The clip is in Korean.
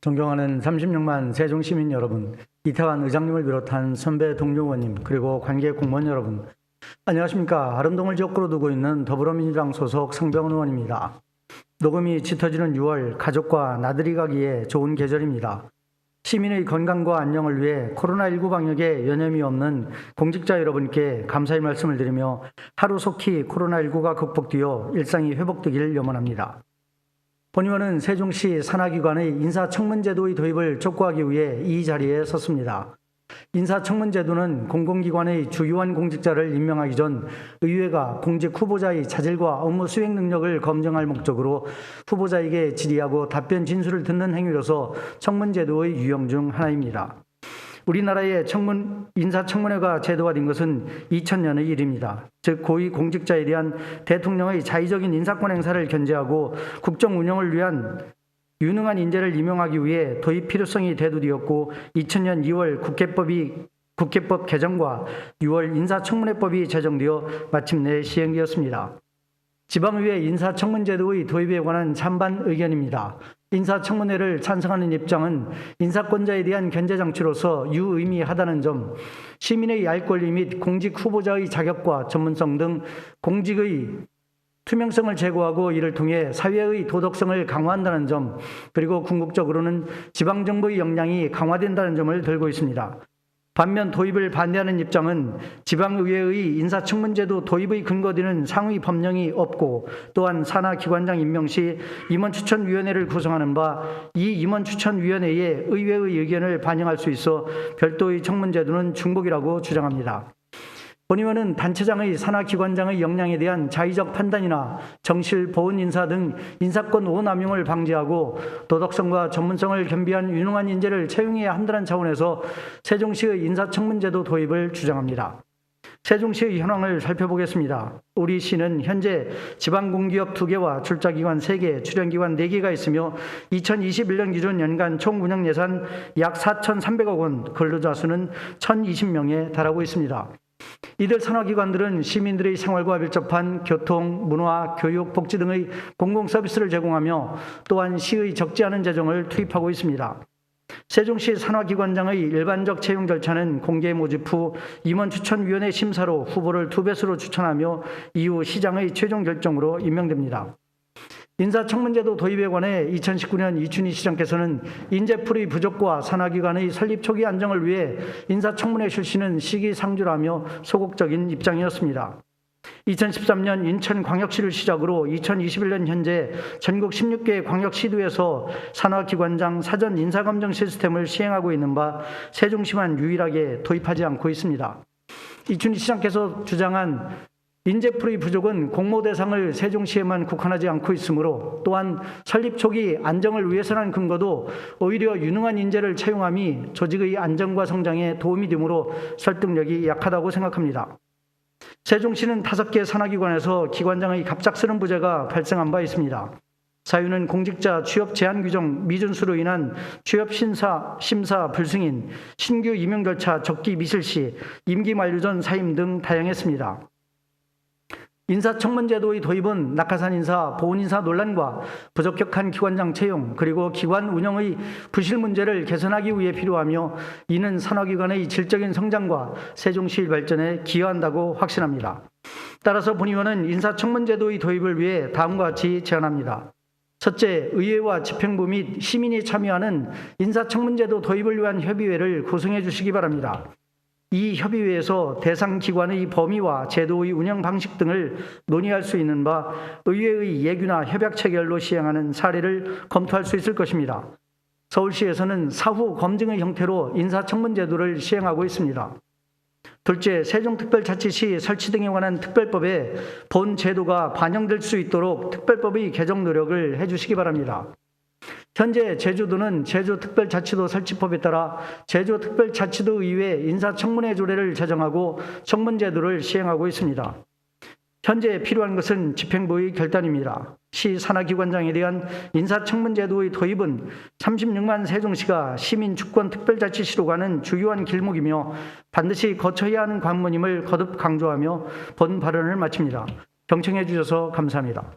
존경하는 36만 세종시민 여러분, 이태환 의장님을 비롯한 선배 동료 의원님, 그리고 관계 공무원 여러분, 안녕하십니까. 아름동을 지역구로 두고 있는 더불어민주당 소속 성병훈 의원입니다. 녹음이 짙어지는 6월, 가족과 나들이 가기에 좋은 계절입니다. 시민의 건강과 안녕을 위해 코로나19 방역에 여념이 없는 공직자 여러분께 감사의 말씀을 드리며 하루속히 코로나19가 극복되어 일상이 회복되기를 염원합니다. 본 의원은 세종시 산하기관의 인사청문제도의 도입을 촉구하기 위해 이 자리에 섰습니다. 인사청문제도는 공공기관의 주요한 공직자를 임명하기 전 의회가 공직 후보자의 자질과 업무 수행 능력을 검증할 목적으로 후보자에게 질의하고 답변 진술을 듣는 행위로서 청문제도의 유형 중 하나입니다. 우리나라의 인사청문회가 제도화된 것은 2000년의 일입니다. 즉 고위 공직자에 대한 대통령의 자의적인 인사권 행사를 견제하고 국정 운영을 위한 유능한 인재를 임명하기 위해 도입 필요성이 대두되었고 2000년 2월 국회법 개정과 6월 인사청문회법이 제정되어 마침내 시행되었습니다. 지방의회 인사청문제도의 도입에 관한 찬반 의견입니다. 인사청문회를 찬성하는 입장은 인사권자에 대한 견제장치로서 유의미하다는 점, 시민의 알 권리 및 공직 후보자의 자격과 전문성 등 공직의 투명성을 제고하고 이를 통해 사회의 도덕성을 강화한다는 점, 그리고 궁극적으로는 지방정부의 역량이 강화된다는 점을 들고 있습니다. 반면 도입을 반대하는 입장은 지방의회의 인사청문제도 도입의 근거되는 상위 법령이 없고 또한 산하기관장 임명 시 임원추천위원회를 구성하는 바 이 임원추천위원회에 의회의 의견을 반영할 수 있어 별도의 청문제도는 중복이라고 주장합니다. 본 의원은 단체장의 산하기관장의 역량에 대한 자의적 판단이나 정실, 보훈 인사 등 인사권 오남용을 방지하고 도덕성과 전문성을 겸비한 유능한 인재를 채용해야 한다는 차원에서 세종시의 인사청문제도 도입을 주장합니다. 세종시의 현황을 살펴보겠습니다. 우리 시는 현재 지방공기업 2개와 출자기관 3개, 출연기관 4개가 있으며 2021년 기준 연간 총 운영예산 약 4,300억 원, 근로자 수는 1,020명에 달하고 있습니다. 이들 산하기관들은 시민들의 생활과 밀접한 교통, 문화, 교육, 복지 등의 공공서비스를 제공하며 또한 시의 적지 않은 재정을 투입하고 있습니다. 세종시 산하기관장의 일반적 채용 절차는 공개 모집 후 임원추천위원회 심사로 후보를 2배수로 추천하며 이후 시장의 최종 결정으로 임명됩니다. 인사청문제도 도입에 관해 2019년 이춘희 시장께서는 인재풀의 부족과 산하기관의 설립 초기 안정을 위해 인사청문회 실시는 시기상조라며 소극적인 입장이었습니다. 2013년 인천광역시를 시작으로 2021년 현재 전국 16개 광역시도에서 산하기관장 사전 인사검증 시스템을 시행하고 있는 바 세종시만 유일하게 도입하지 않고 있습니다. 이춘희 시장께서 주장한 인재풀의 부족은 공모 대상을 세종시에만 국한하지 않고 있으므로 또한 설립 초기 안정을 위해서라는 근거도 오히려 유능한 인재를 채용함이 조직의 안정과 성장에 도움이 되므로 설득력이 약하다고 생각합니다. 세종시는 5개 산하기관에서 기관장의 갑작스런 부재가 발생한 바 있습니다. 사유는 공직자 취업 제한 규정 미준수로 인한 취업 심사 불승인, 신규 임용 절차 적기 미실시, 임기 만료 전 사임 등 다양했습니다. 인사청문제도의 도입은 낙하산 인사, 보훈 인사 논란과 부적격한 기관장 채용, 그리고 기관 운영의 부실 문제를 개선하기 위해 필요하며 이는 산하기관의 질적인 성장과 세종시 발전에 기여한다고 확신합니다. 따라서 본 의원은 인사청문제도의 도입을 위해 다음과 같이 제안합니다. 첫째, 의회와 집행부 및 시민이 참여하는 인사청문제도 도입을 위한 협의회를 구성해 주시기 바랍니다. 이 협의회에서 대상 기관의 범위와 제도의 운영 방식 등을 논의할 수 있는 바 의회의 예규나 협약 체결로 시행하는 사례를 검토할 수 있을 것입니다. 서울시에서는 사후 검증의 형태로 인사청문제도를 시행하고 있습니다. 둘째, 세종특별자치시 설치 등에 관한 특별법에 본 제도가 반영될 수 있도록 특별법의 개정 노력을 해주시기 바랍니다. 현재 제주도는 제주특별자치도 설치법에 따라 제주특별자치도의회 인사청문회 조례를 제정하고 청문제도를 시행하고 있습니다. 현재 필요한 것은 집행부의 결단입니다. 시 산하기관장에 대한 인사청문제도의 도입은 36만 세종시가 시민주권특별자치시로 가는 주요한 길목이며 반드시 거쳐야 하는 관문임을 거듭 강조하며 본 발언을 마칩니다. 경청해 주셔서 감사합니다.